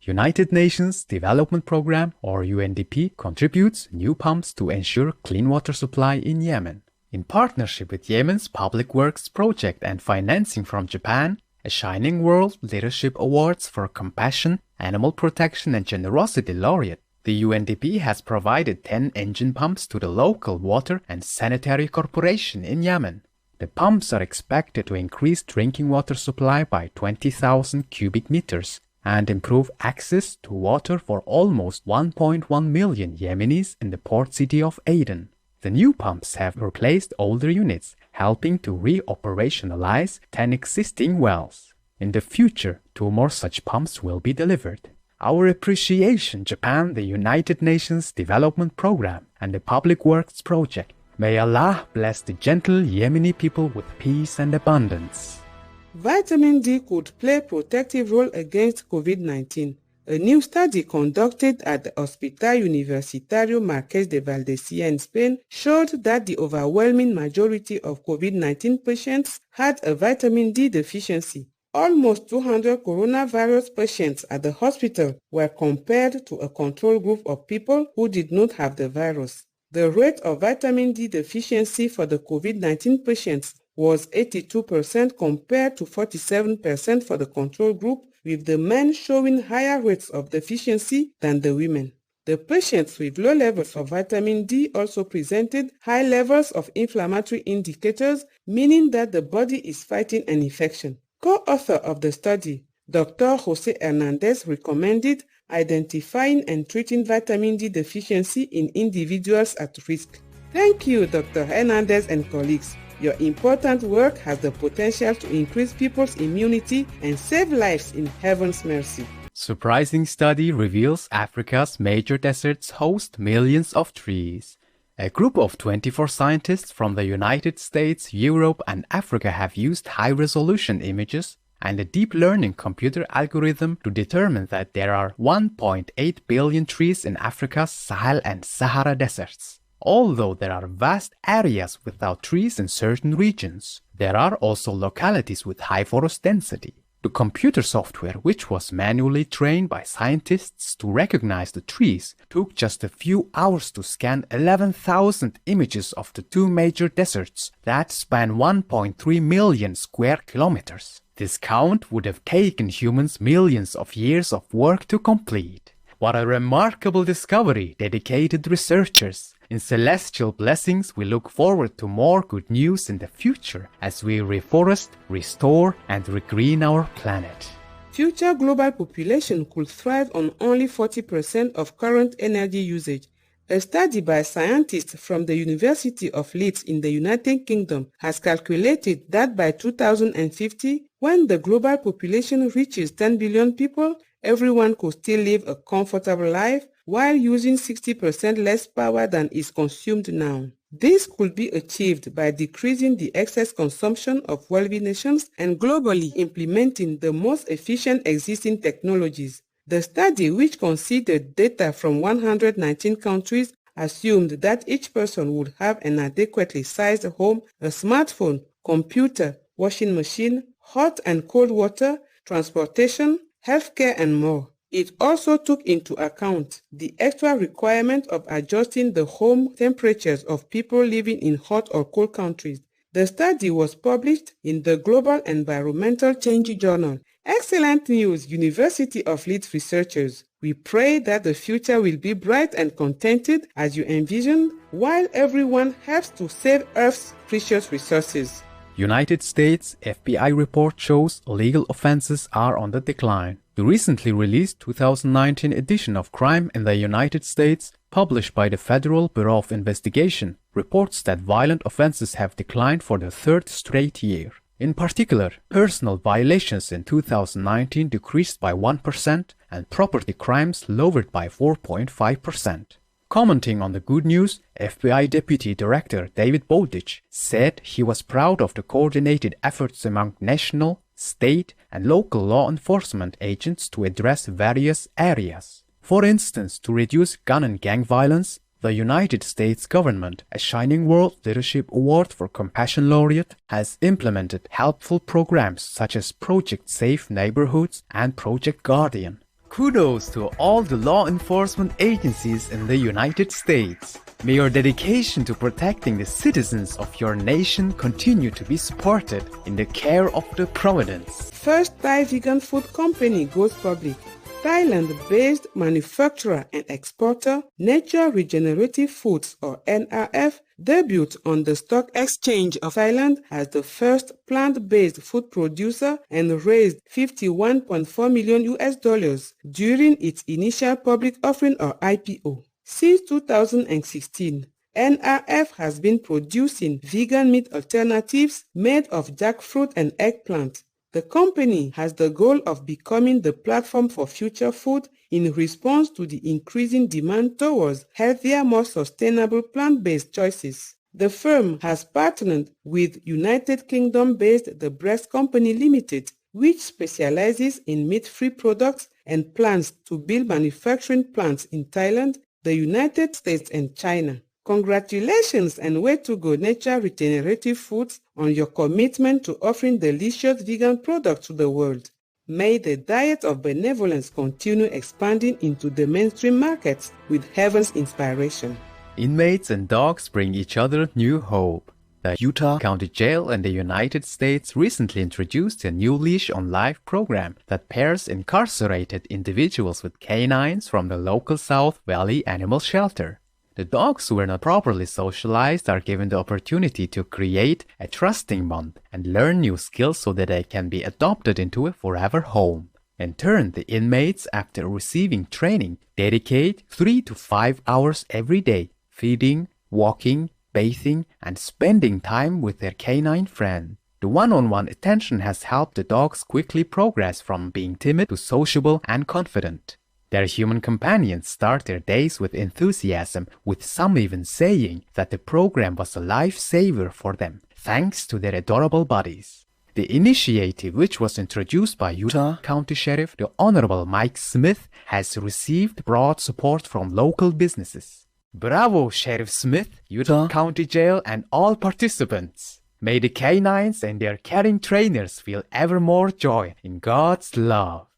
United Nations Development Program, or UNDP, contributes new pumps to ensure clean water supply in Yemen. In partnership with Yemen's Public Works Project and financing from Japan, a Shining World Leadership Awards for Compassion, Animal Protection and Generosity laureate, the UNDP has provided 10 engine pumps to the local water and sanitary corporation in Yemen. The pumps are expected to increase drinking water supply by 20,000 cubic meters and improve access to water for almost 1.1 million Yemenis in the port city of Aden. The new pumps have replaced older units, helping to re-operationalize 10 existing wells. In the future, 2 more such pumps will be delivered. Our appreciation, Japan, the United Nations Development Program, and the Public Works Project. May Allah bless the gentle Yemeni people with peace and abundance. Vitamin D could play a protective role against COVID-19. A new study conducted at the Hospital Universitario Marqués de Valdecilla in Spain showed that the overwhelming majority of COVID-19 patients had a vitamin D deficiency. Almost 200 coronavirus patients at the hospital were compared to a control group of people who did not have the virus. The rate of vitamin D deficiency for the COVID-19 patients was 82% compared to 47% for the control group, with the men showing higher rates of deficiency than the women. The patients with low levels of vitamin D also presented high levels of inflammatory indicators, meaning that the body is fighting an infection. Co-author of the study, Dr. Jose Hernandez, recommended identifying and treating vitamin D deficiency in individuals at risk. Thank you, Dr. Hernandez and colleagues. Your important work has the potential to increase people's immunity and save lives in heaven's mercy. Surprising study reveals Africa's major deserts host millions of trees. A group of 24 scientists from the United States, Europe, and Africa have used high-resolution images and a deep learning computer algorithm to determine that there are 1.8 billion trees in Africa's Sahel and Sahara deserts. Although there are vast areas without trees in certain regions, there are also localities with high forest density. The computer software, which was manually trained by scientists to recognize the trees, took just a few hours to scan 11,000 images of the 2 major deserts that span 1.3 million square kilometers. This count would have taken humans millions of years of work to complete. What a remarkable discovery, dedicated researchers! In Celestial Blessings, we look forward to more good news in the future as we reforest, restore, and regreen our planet. Future global population could thrive on only 40% of current energy usage. A study by scientists from the University of Leeds in the United Kingdom has calculated that by 2050, when the global population reaches 10 billion people, everyone could still live a comfortable life while using 60% less power than is consumed now. This could be achieved by decreasing the excess consumption of wealthy nations and globally implementing the most efficient existing technologies. The study, which considered data from 119 countries, assumed that each person would have an adequately sized home, a smartphone, computer, washing machine, hot and cold water, transportation, healthcare, and more. It also took into account the extra requirement of adjusting the home temperatures of people living in hot or cold countries. The study was published in the Global Environmental Change Journal. Excellent news, University of Leeds researchers. We pray that the future will be bright and contented as you envisioned, while everyone helps to save Earth's precious resources. United States FBI report shows illegal offenses are on the decline. The recently released 2019 edition of Crime in the United States, published by the Federal Bureau of Investigation, reports that violent offenses have declined for the 3rd straight year. In particular, personal violations in 2019 decreased by 1% and property crimes lowered by 4.5%. Commenting on the good news, FBI Deputy Director David Bowditch said he was proud of the coordinated efforts among national, state, and local law enforcement agents to address various areas. For instance, to reduce gun and gang violence, the United States government, a Shining World Leadership Award for Compassion laureate, has implemented helpful programs such as Project Safe Neighborhoods and Project Guardian. Kudos to all the law enforcement agencies in the United States. May your dedication to protecting the citizens of your nation continue to be supported in the care of the providence. First Thai vegan food company goes public. Thailand-based manufacturer and exporter Nature Regenerative Foods or NRF debuted on the Stock Exchange of Thailand as the first plant-based food producer and raised $51.4 million during its initial public offering or IPO. Since 2016, NRF has been producing vegan meat alternatives made of jackfruit and eggplant. The company has the goal of becoming the platform for future food in response to the increasing demand towards healthier, more sustainable plant-based choices. The firm has partnered with United Kingdom-based The Breast Company Limited, which specializes in meat-free products and plans to build manufacturing plants in Thailand, the United States, and China. Congratulations and way to go, Nature Regenerative Foods, on your commitment to offering delicious vegan products to the world. May the diet of benevolence continue expanding into the mainstream markets with heaven's inspiration. Inmates and dogs bring each other new hope. The Utah County Jail in the United States recently introduced a new Leash on Life program that pairs incarcerated individuals with canines from the local South Valley Animal Shelter. The dogs who were not properly socialized are given the opportunity to create a trusting bond and learn new skills so that they can be adopted into a forever home. In turn, the inmates, after receiving training, dedicate 3 to 5 hours every day, feeding, walking, bathing, and spending time with their canine friend. The one-on-one attention has helped the dogs quickly progress from being timid to sociable and confident. Their human companions start their days with enthusiasm, with some even saying that the program was a lifesaver for them, thanks to their adorable bodies. The initiative, which was introduced by Utah County Sheriff the Honorable Mike Smith, has received broad support from local businesses. Bravo, Sheriff Smith, Utah County Jail, and all participants. May the canines and their caring trainers feel ever more joy in God's love.